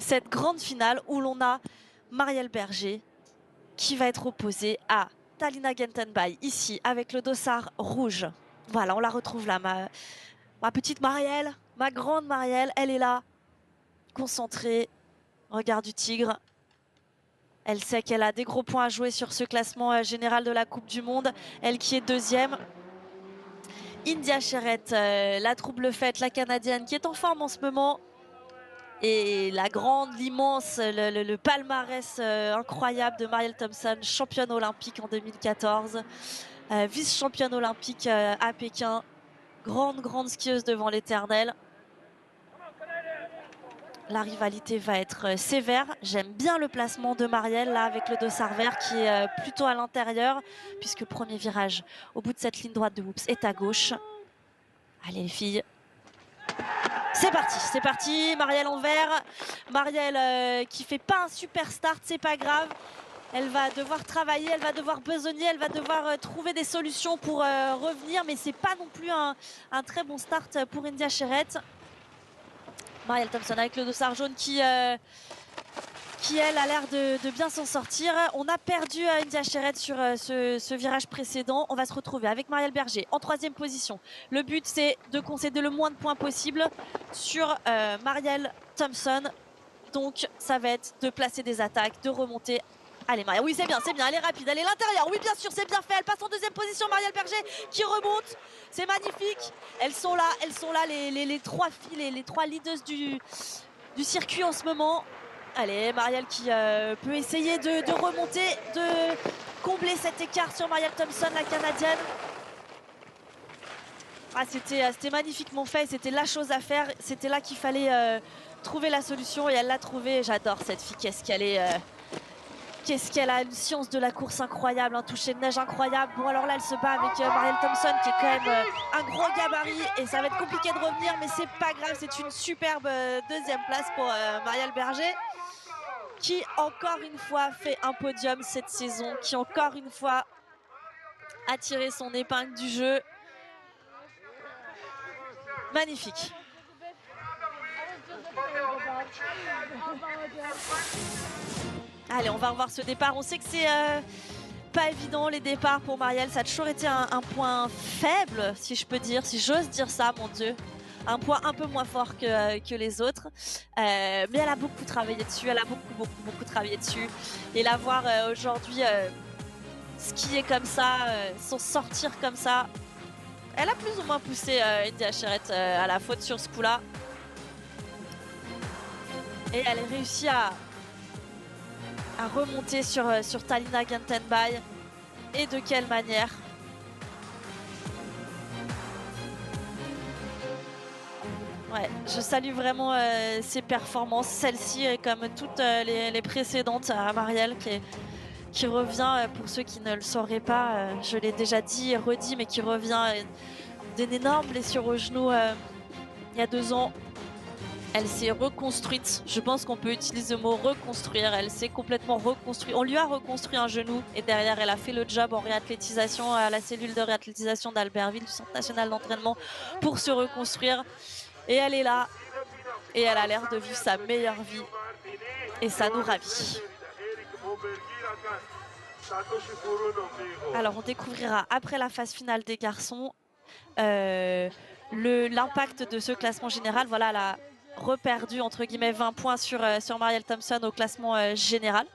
cette grande finale où l'on a Marielle Berger qui va être opposée à Talina Gentenbay, ici, avec le dossard rouge. Voilà, on la retrouve là, ma petite Marielle, ma grande Marielle, elle est là, concentrée, regard du tigre. Elle sait qu'elle a des gros points à jouer sur ce classement général de la Coupe du Monde, elle qui est deuxième. India Sherrett, la trouble faite, la Canadienne, qui est en forme en ce moment. Et la grande, l'immense, le palmarès incroyable de Marielle Thompson, championne olympique en 2014, vice-championne olympique à Pékin, grande skieuse devant l'éternel. La rivalité va être sévère. J'aime bien le placement de Marielle là avec le dossard vert qui est plutôt à l'intérieur puisque premier virage au bout de cette ligne droite de Whoops est à gauche. Allez les filles. C'est parti, Marielle en vert. Marielle qui fait pas un super start, c'est pas grave. Elle va devoir travailler, elle va devoir besogner, elle va devoir trouver des solutions pour revenir, mais c'est pas non plus un très bon start pour India Sherrett. Marielle Thompson avec le dossard jaune qui elle, a l'air de bien s'en sortir. On a perdu India Sherrett sur ce virage précédent. On va se retrouver avec Marielle Berger en troisième position. Le but, c'est de concéder le moins de points possible sur Marielle Thompson. Donc, ça va être de placer des attaques, de remonter. Allez, Marielle, oui, c'est bien, elle est rapide, elle est à l'intérieur. Oui, bien sûr, c'est bien fait. Elle passe en deuxième position, Marielle Berger qui remonte. C'est magnifique. Elles sont là, les trois filles, les trois leaders du circuit en ce moment. Allez, Marielle qui peut essayer de remonter, de combler cet écart sur Marielle Thompson, la Canadienne. Ah, c'était magnifiquement fait, c'était la chose à faire. C'était là qu'il fallait trouver la solution et elle l'a trouvée. J'adore cette fille, qu'est-ce qu'elle a une science de la course incroyable, un toucher de neige incroyable. Bon, alors là, elle se bat avec Marielle Thompson qui est quand même un gros gabarit et ça va être compliqué de revenir, mais c'est pas grave, c'est une superbe deuxième place pour Marielle Berger qui, encore une fois, fait un podium cette saison, qui, encore une fois, a tiré son épingle du jeu. Magnifique. Allez, on va revoir ce départ. On sait que c'est pas évident les départs pour Marielle. Ça a toujours été un point faible, si je peux dire, si j'ose dire ça, mon Dieu. Un point un peu moins fort que les autres. Mais elle a beaucoup travaillé dessus. Elle a beaucoup travaillé dessus. Et la voir aujourd'hui skier comme ça, s'en sortir comme ça. Elle a plus ou moins poussé India Sherrett à la faute sur ce coup-là. Et elle a réussi à remonter sur Talina Gentenbay. Et de quelle manière? Ouais, je salue vraiment ses performances. Celle-ci, comme toutes les précédentes à Marielle, qui revient, pour ceux qui ne le sauraient pas, je l'ai déjà dit et redit, mais qui revient d'une énorme blessure au genou il y a 2 ans. Elle s'est reconstruite, je pense qu'on peut utiliser le mot reconstruire, elle s'est complètement reconstruite. On lui a reconstruit un genou et derrière elle a fait le job en réathlétisation à la cellule de réathlétisation d'Albertville, du Centre national d'entraînement, pour se reconstruire. Et elle est là et elle a l'air de vivre sa meilleure vie et ça nous ravit. Alors on découvrira après la phase finale des garçons l'impact de ce classement général. Voilà, elle a reperdu entre guillemets 20 points sur Marielle Thompson au classement général.